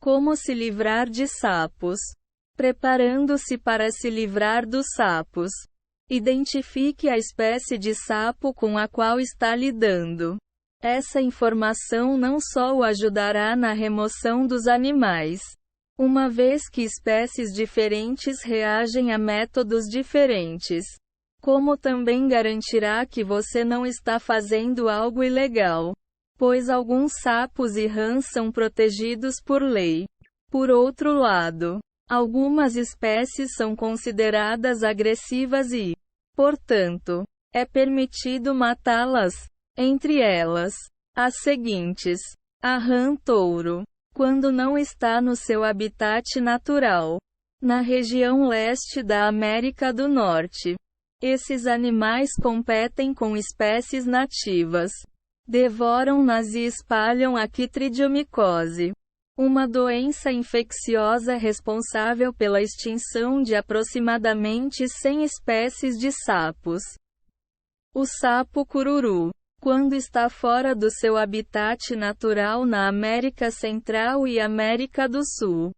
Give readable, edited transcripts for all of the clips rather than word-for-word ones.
Como se livrar de sapos? Preparando-se para se livrar dos sapos. Identifique a espécie de sapo com a qual está lidando. Essa informação não só o ajudará na remoção dos animais, uma vez que espécies diferentes reagem a métodos diferentes, como também garantirá que você não está fazendo algo ilegal, pois alguns sapos e rãs são protegidos por lei. Por outro lado, algumas espécies são consideradas agressivas e, portanto, é permitido matá-las. Entre elas, as seguintes: a rã-touro, quando não está no seu habitat natural, na região leste da América do Norte. Esses animais competem com espécies nativas, devoram-nas e espalham a quitridiomicose, uma doença infecciosa responsável pela extinção de aproximadamente 100 espécies de sapos. O sapo cururu, quando está fora do seu habitat natural na América Central e América do Sul.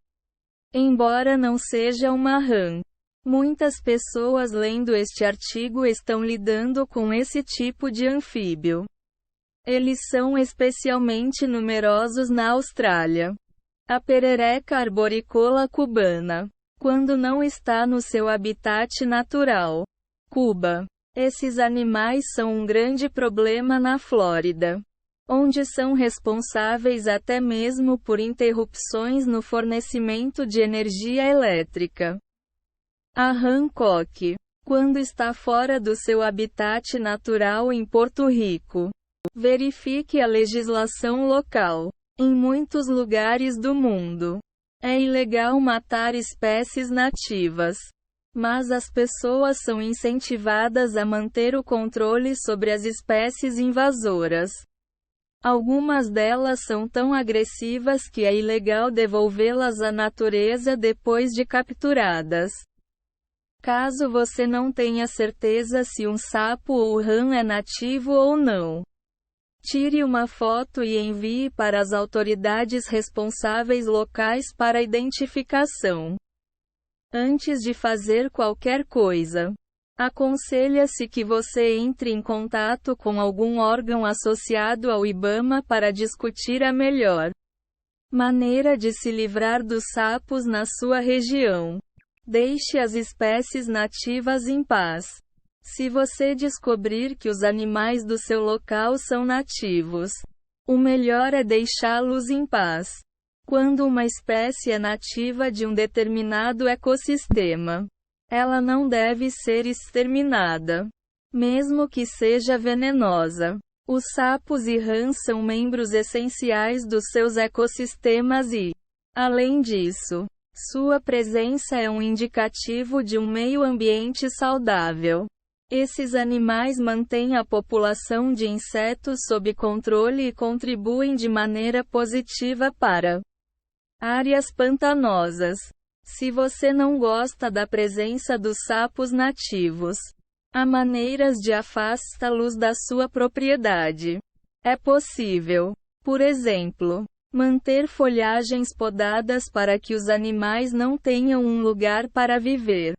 Embora não seja uma rã, muitas pessoas lendo este artigo estão lidando com esse tipo de anfíbio. Eles são especialmente numerosos na Austrália. A perereca arboricola cubana, quando não está no seu habitat natural. Cuba. Esses animais são um grande problema na Flórida, onde são responsáveis até mesmo por interrupções no fornecimento de energia elétrica. A Hancock, quando está fora do seu habitat natural em Porto Rico. Verifique a legislação local. Em muitos lugares do mundo, é ilegal matar espécies nativas. Mas as pessoas são incentivadas a manter o controle sobre as espécies invasoras. Algumas delas são tão agressivas que é ilegal devolvê-las à natureza depois de capturadas. Caso você não tenha certeza se um sapo ou rã é nativo ou não, tire uma foto e envie para as autoridades responsáveis locais para identificação. Antes de fazer qualquer coisa, aconselha-se que você entre em contato com algum órgão associado ao IBAMA para discutir a melhor maneira de se livrar dos sapos na sua região. Deixe as espécies nativas em paz. Se você descobrir que os animais do seu local são nativos, o melhor é deixá-los em paz. Quando uma espécie é nativa de um determinado ecossistema, ela não deve ser exterminada, mesmo que seja venenosa. Os sapos e rãs são membros essenciais dos seus ecossistemas e, além disso, sua presença é um indicativo de um meio ambiente saudável. Esses animais mantêm a população de insetos sob controle e contribuem de maneira positiva para áreas pantanosas. Se você não gosta da presença dos sapos nativos, há maneiras de afastá-los da sua propriedade. É possível, por exemplo, manter folhagens podadas para que os animais não tenham um lugar para viver.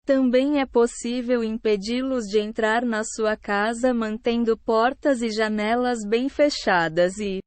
Também é possível impedi-los de entrar na sua casa mantendo portas e janelas bem fechadas e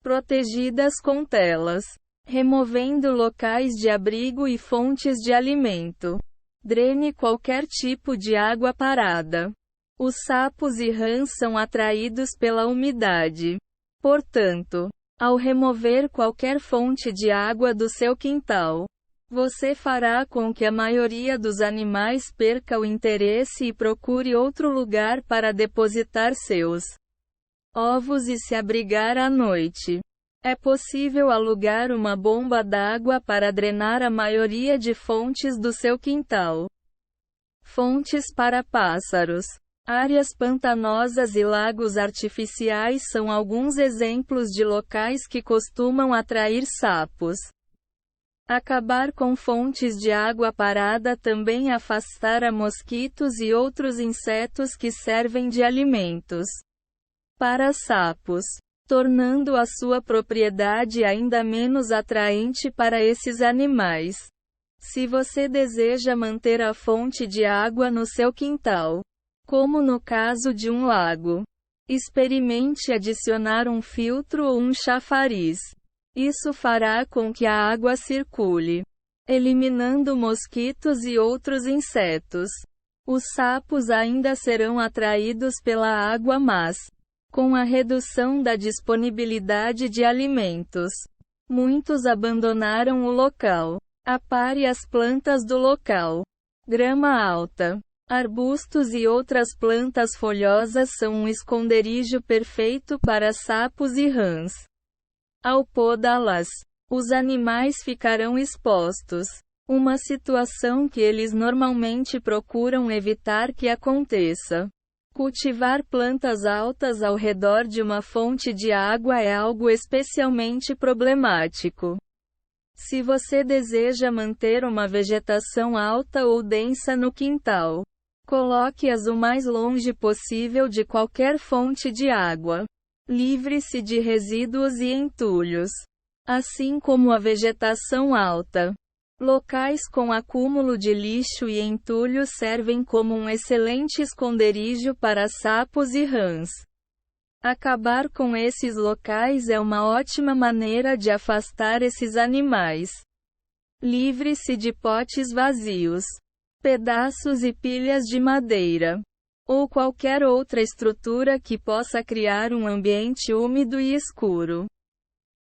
protegidas com telas, removendo locais de abrigo e fontes de alimento. Drene qualquer tipo de água parada. Os sapos e rãs são atraídos pela umidade. Portanto, ao remover qualquer fonte de água do seu quintal, você fará com que a maioria dos animais perca o interesse e procure outro lugar para depositar seus ovos e se abrigar à noite. É possível alugar uma bomba d'água para drenar a maioria de fontes do seu quintal. Fontes para pássaros. Áreas pantanosas e lagos artificiais são alguns exemplos de locais que costumam atrair sapos. Acabar com fontes de água parada também afastará mosquitos e outros insetos que servem de alimentos para sapos. tornando a sua propriedade ainda menos atraente para esses animais. Se você deseja manter a fonte de água no seu quintal, como no caso de um lago, experimente adicionar um filtro ou um chafariz. Isso fará com que a água circule, eliminando mosquitos e outros insetos. Os sapos ainda serão atraídos pela água, mas, com a redução da disponibilidade de alimentos, muitos abandonaram o local. Apare as plantas do local. Grama alta, arbustos e outras plantas folhosas são um esconderijo perfeito para sapos e rãs. Ao podá-las, os animais ficarão expostos, uma situação que eles normalmente procuram evitar que aconteça. Cultivar plantas altas ao redor de uma fonte de água é algo especialmente problemático. Se você deseja manter uma vegetação alta ou densa no quintal, coloque-as o mais longe possível de qualquer fonte de água. Livre-se de resíduos e entulhos, assim como a vegetação alta. Locais com acúmulo de lixo e entulho servem como um excelente esconderijo para sapos e rãs. Acabar com esses locais é uma ótima maneira de afastar esses animais. Livre-se de potes vazios, pedaços e pilhas de madeira, ou qualquer outra estrutura que possa criar um ambiente úmido e escuro.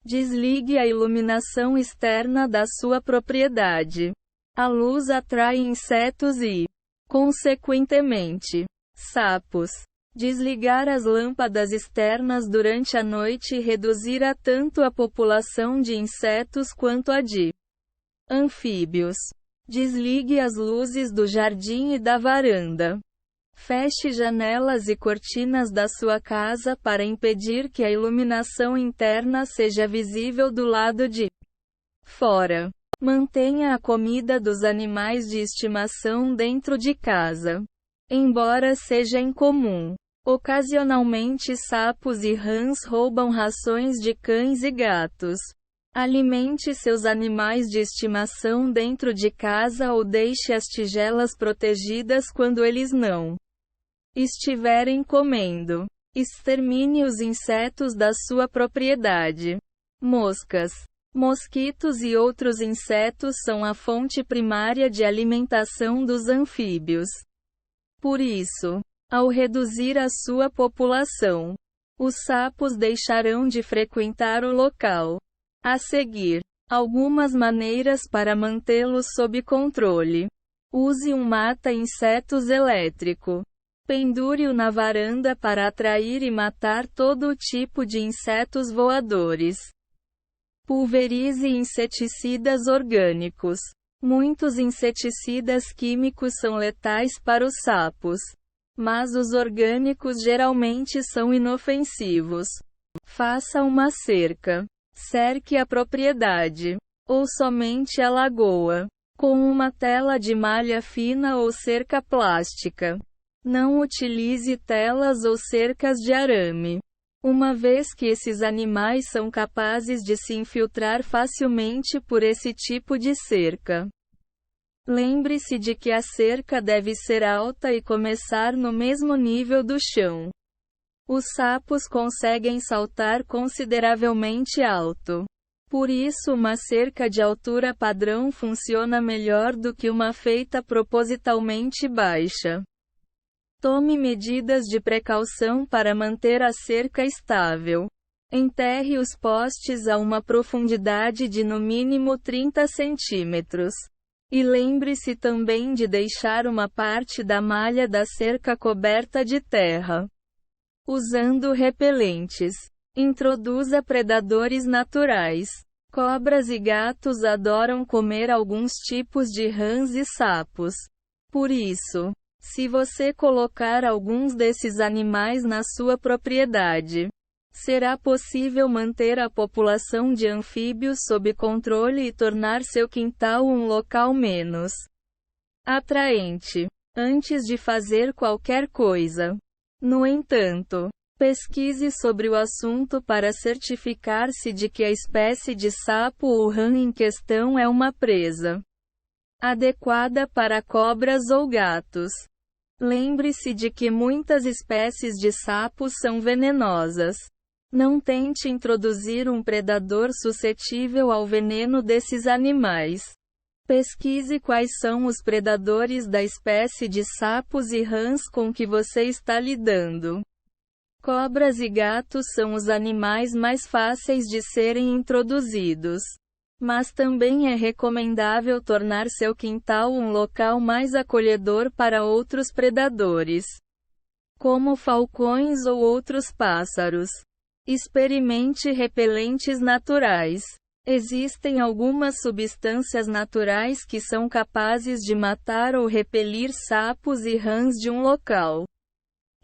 Desligue a iluminação externa da sua propriedade. A luz atrai insetos e, consequentemente, sapos. Desligar as lâmpadas externas durante a noite reduzirá tanto a população de insetos quanto a de anfíbios. Desligue as luzes do jardim e da varanda. Feche janelas e cortinas da sua casa para impedir que a iluminação interna seja visível do lado de fora. Mantenha a comida dos animais de estimação dentro de casa. Embora seja incomum, ocasionalmente sapos e rãs roubam rações de cães e gatos. Alimente seus animais de estimação dentro de casa ou deixe as tigelas protegidas quando eles não estiverem comendo. Extermine os insetos da sua propriedade. Moscas, mosquitos e outros insetos são a fonte primária de alimentação dos anfíbios. Por isso, ao reduzir a sua população, os sapos deixarão de frequentar o local. A seguir, algumas maneiras para mantê-los sob controle. Use um mata-insetos elétrico. Pendure-o na varanda para atrair e matar todo tipo de insetos voadores. Pulverize inseticidas orgânicos. Muitos inseticidas químicos são letais para os sapos, mas os orgânicos geralmente são inofensivos. Faça uma cerca. Cerque a propriedade, ou somente a lagoa, com uma tela de malha fina ou cerca plástica. Não utilize telas ou cercas de arame, uma vez que esses animais são capazes de se infiltrar facilmente por esse tipo de cerca. Lembre-se de que a cerca deve ser alta e começar no mesmo nível do chão. Os sapos conseguem saltar consideravelmente alto. Por isso, uma cerca de altura padrão funciona melhor do que uma feita propositalmente baixa. Tome medidas de precaução para manter a cerca estável. Enterre os postes a uma profundidade de no mínimo 30 centímetros. E lembre-se também de deixar uma parte da malha da cerca coberta de terra. Usando repelentes. Introduza predadores naturais. Cobras e gatos adoram comer alguns tipos de rãs e sapos. Por isso, se você colocar alguns desses animais na sua propriedade, será possível manter a população de anfíbios sob controle e tornar seu quintal um local menos atraente. Antes de fazer qualquer coisa, no entanto, Pesquise sobre o assunto para certificar-se de que a espécie de sapo ou rã em questão é uma presa adequada para cobras ou gatos. Lembre-se de que muitas espécies de sapos são venenosas. Não tente introduzir um predador suscetível ao veneno desses animais. Pesquise quais são os predadores da espécie de sapos e rãs com que você está lidando. Cobras e gatos são os animais mais fáceis de serem introduzidos. Mas também é recomendável tornar seu quintal um local mais acolhedor para outros predadores, como falcões ou outros pássaros. Experimente repelentes naturais. Existem algumas substâncias naturais que são capazes de matar ou repelir sapos e rãs de um local.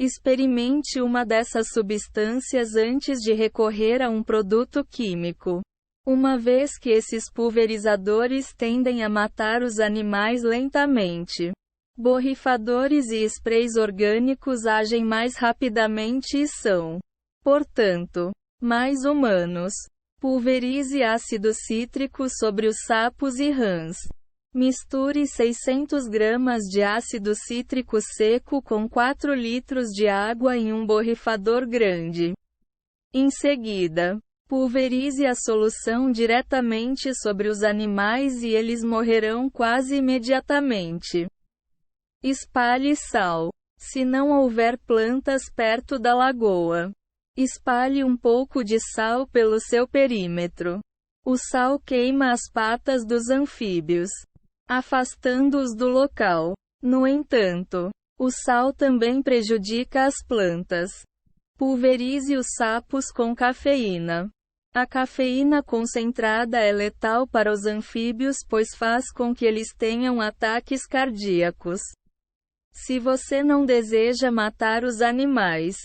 Experimente uma dessas substâncias antes de recorrer a um produto químico, uma vez que esses pulverizadores tendem a matar os animais lentamente. Borrifadores e sprays orgânicos agem mais rapidamente e são, portanto, mais humanos. Pulverize ácido cítrico sobre os sapos e rãs. Misture 600 gramas de ácido cítrico seco com 4 litros de água em um borrifador grande. Em seguida, pulverize a solução diretamente sobre os animais e eles morrerão quase imediatamente. Espalhe sal. Se não houver plantas perto da lagoa, espalhe um pouco de sal pelo seu perímetro. O sal queima as patas dos anfíbios, afastando-os do local. No entanto, o sal também prejudica as plantas. Pulverize os sapos com cafeína. A cafeína concentrada é letal para os anfíbios pois faz com que eles tenham ataques cardíacos. Se você não deseja matar os animais,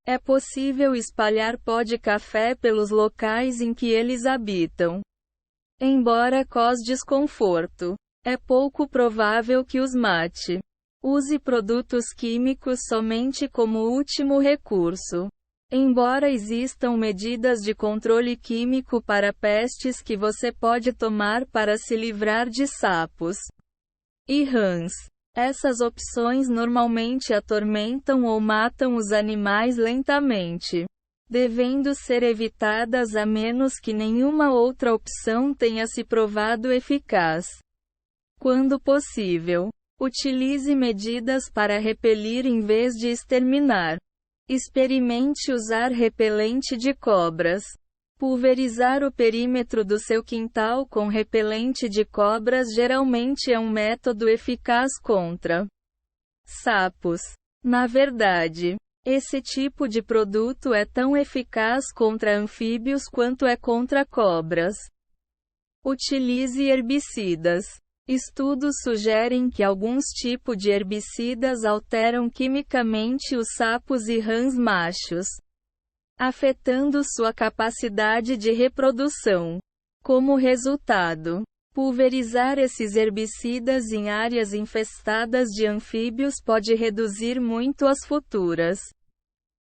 é possível espalhar pó de café pelos locais em que eles habitam. Embora cause desconforto, é pouco provável que os mate. Use produtos químicos somente como último recurso. Embora existam medidas de controle químico para pestes que você pode tomar para se livrar de sapos e rãs, essas opções normalmente atormentam ou matam os animais lentamente, devendo ser evitadas a menos que nenhuma outra opção tenha se provado eficaz. Quando possível, utilize medidas para repelir em vez de exterminar. Experimente usar repelente de cobras. Pulverizar o perímetro do seu quintal com repelente de cobras geralmente é um método eficaz contra sapos. Na verdade, esse tipo de produto é tão eficaz contra anfíbios quanto é contra cobras. Utilize herbicidas. Estudos sugerem que alguns tipos de herbicidas alteram quimicamente os sapos e rãs machos, afetando sua capacidade de reprodução. Como resultado, pulverizar esses herbicidas em áreas infestadas de anfíbios pode reduzir muito as futuras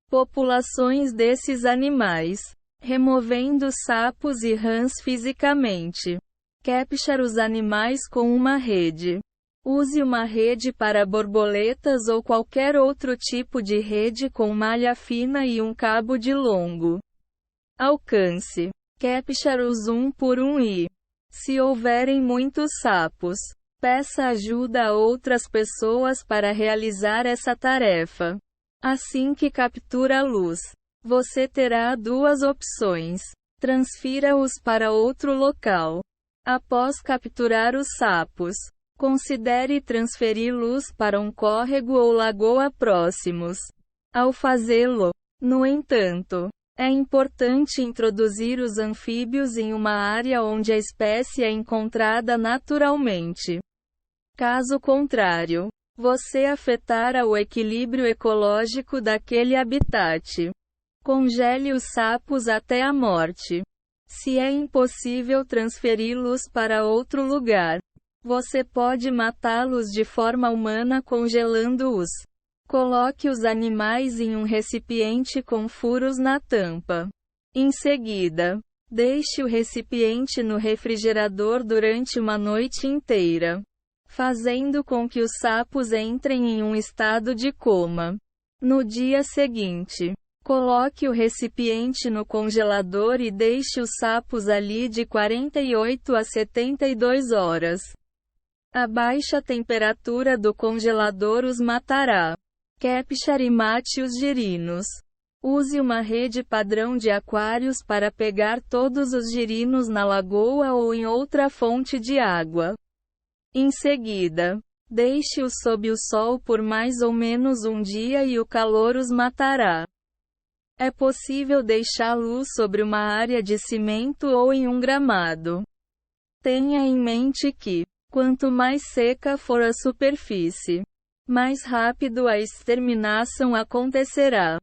populações desses animais, removendo sapos e rãs fisicamente. Capture os animais com uma rede. Use uma rede para borboletas ou qualquer outro tipo de rede com malha fina e um cabo de longo alcance. Capture-os um por um e, se houverem muitos sapos, peça ajuda a outras pessoas para realizar essa tarefa. Assim que captura a luz, você terá duas opções. Transfira-os para outro local. Após capturar os sapos, considere transferi-los para um córrego ou lagoa próximos. Ao fazê-lo, no entanto, é importante introduzir os anfíbios em uma área onde a espécie é encontrada naturalmente. Caso contrário, você afetará o equilíbrio ecológico daquele habitat. Congele os sapos até a morte. Se é impossível transferi-los para outro lugar, você pode matá-los de forma humana congelando-os. Coloque os animais em um recipiente com furos na tampa. Em seguida, deixe o recipiente no refrigerador durante uma noite inteira, fazendo com que os sapos entrem em um estado de coma. No dia seguinte, coloque o recipiente no congelador e deixe os sapos ali de 48 a 72 horas. A baixa temperatura do congelador os matará. Capture e mate os girinos. Use uma rede padrão de aquários para pegar todos os girinos na lagoa ou em outra fonte de água. Em seguida, deixe-os sob o sol por mais ou menos um dia e o calor os matará. É possível deixá-los sobre uma área de cimento ou em um gramado. Tenha em mente que, quanto mais seca for a superfície, mais rápido a exterminação acontecerá.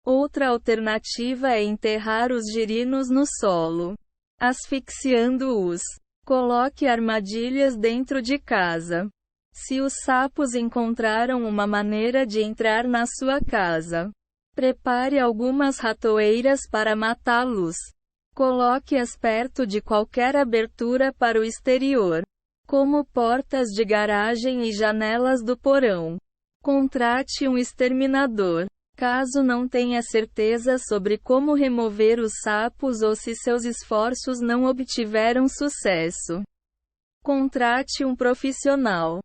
Outra alternativa é enterrar os girinos no solo, asfixiando-os. Coloque armadilhas dentro de casa. Se os sapos encontraram uma maneira de entrar na sua casa, prepare algumas ratoeiras para matá-los. Coloque-as perto de qualquer abertura para o exterior, como portas de garagem e janelas do porão. Contrate um exterminador. Caso não tenha certeza sobre como remover os sapos ou se seus esforços não obtiveram sucesso, contrate um profissional.